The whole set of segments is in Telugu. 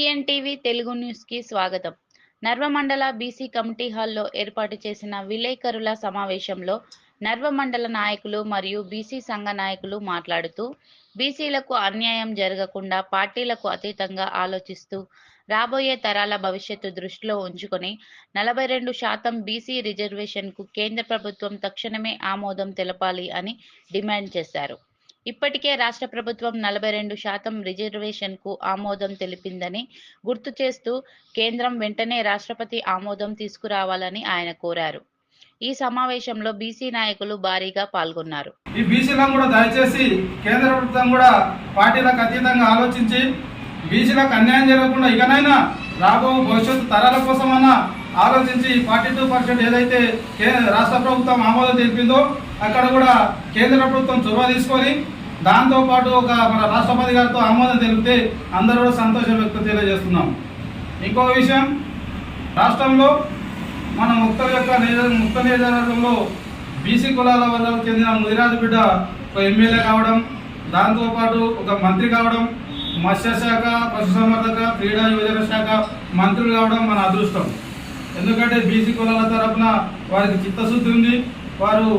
టీఎన్టీవీ తెలుగు న్యూస్‌కి స్వాగతం. నర్వమండల బీసీ కమిటీ హాల్లో ఏర్పాటు చేసిన విలేకరుల సమావేశంలో నర్వమండల నాయకులు మరియు బీసీ సంఘ నాయకులు మాట్లాడుతూ, బీసీలకు అన్యాయం జరగకుండా పార్టీలకు అతీతంగా ఆలోచిస్తూ రాబోయే తరాల భవిష్యత్తు దృష్టిలో ఉంచుకొని 42% బీసీ రిజర్వేషన్‌కు కేంద్ర ప్రభుత్వం తక్షణమే ఆమోదం తెలపాలి అని డిమాండ్ చేశారు. ఇప్పటికే రాష్ట్ర ప్రభుత్వం 42% రిజర్వేషన్‌కు ఆమోదం తెలిపిందని గుర్తు చేస్తూ కేంద్రం వెంటనే రాష్ట్రపతి ఆమోదం తీసుకురావాలని ఆయన కోరారు. ఈ సమావేశంలో బీసీ నాయకులు భారీగా పాల్గొన్నారు. ఈ బీసీలను కూడా దయచేసి కేంద్ర ప్రభుత్వం కూడా పార్టీలకు అతీతంగా ఆలోచించి బీసీలకు అన్యాయం జరగకుండా ఇకనైనా రాబో భవిష్యత్తు తరాల కోసమన్నా ఆలోచించి 42% ఏదైతే రాష్ట్ర ప్రభుత్వం ఆమోదం తెలిపిందో అక్కడ కూడా కేంద్ర ప్రభుత్వం చొరవ తీసుకొని దాంతోపాటు మన రాష్ట్రపతి గారితో ఆమోదం తెలిపితే అందరూ కూడా సంతోషం వ్యక్తం తెలియజేస్తున్నాం. ఇంకొక విషయం, రాష్ట్రంలో మన ముక్త నియోజకవర్గంలో బీసీ కులాల వర్గాలకు చెందిన ముదిరాజు బిడ్డ ఒక ఎమ్మెల్యే కావడం, దాంతోపాటు ఒక మంత్రి కావడం, మత్స్యశాఖ, పశుసంవర్ధక, క్రీడా యువజన శాఖ మంత్రులు కావడం మన అదృష్టం. ఎందుకంటే బీసీ కులాల తరఫున వారికి చిత్తశుద్ధి ఉంది. వారు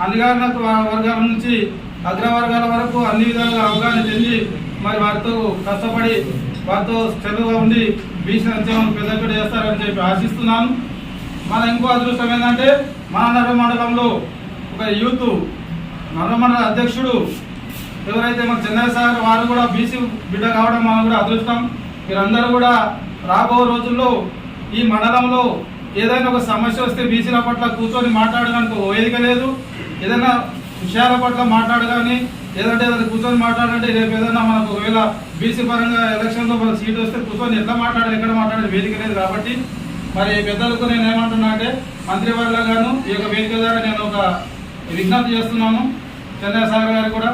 అణగారిన వర్గాల నుంచి అగ్రవర్గాల వరకు అన్ని విధాలుగా అవగాహన చెంది మరి వారితో కష్టపడి వారితో చదువుగా ఉండి బీసీ సంక్షేమం పెద్దపడి చేస్తారని చెప్పి ఆశిస్తున్నాను. మన ఇంకో అదృష్టం ఏంటంటే మన నర్వమండలంలో ఒక యూత్ నర్వమండల అధ్యక్షుడు ఎవరైతే మన చెన్నై సార్ వారు కూడా బీసీ బిడ్డ కావడం మనం కూడా అదృష్టం. మీరందరూ కూడా రాబో రోజుల్లో ఈ మండలంలో ఏదైనా ఒక సమస్య వస్తే బీసీల పట్ల కూర్చొని మాట్లాడడానికి ఒక వేదిక లేదు. ఏదైనా విషయాల పట్ల మాట్లాడగాని ఏదంటే ఏదైనా కూర్చొని మాట్లాడాలంటే రేపు ఏదైనా మనకు ఒకవేళ బీసీ పరంగా ఎలక్షన్లో మన సీట్ వస్తే కూర్చొని ఎట్లా మాట్లాడాలి, ఎక్కడ మాట్లాడే వేదిక లేదు. కాబట్టి మరి పెద్దలకు నేను ఏమంటున్నా అంటే మంత్రివర్గాను ఈ యొక్క వేదిక ద్వారా నేను ఒక విజ్ఞప్తి చేస్తున్నాను. చెన్నై సాగర్ గారు కూడా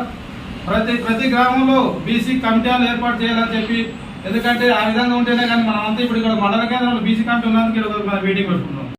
ప్రతి గ్రామంలో బీసీ కమిటీలు ఏర్పాటు చేయాలని చెప్పి, ఎందుకంటే ఆ విధంగా ఉంటేనే కానీ మనం అంతా ఇప్పుడు ఇక్కడ మండల కేంద్రంలో బీసీ కమిటీ ఉన్నందుకు ఇక్కడ మీటింగ్ పెట్టుకుంటాం.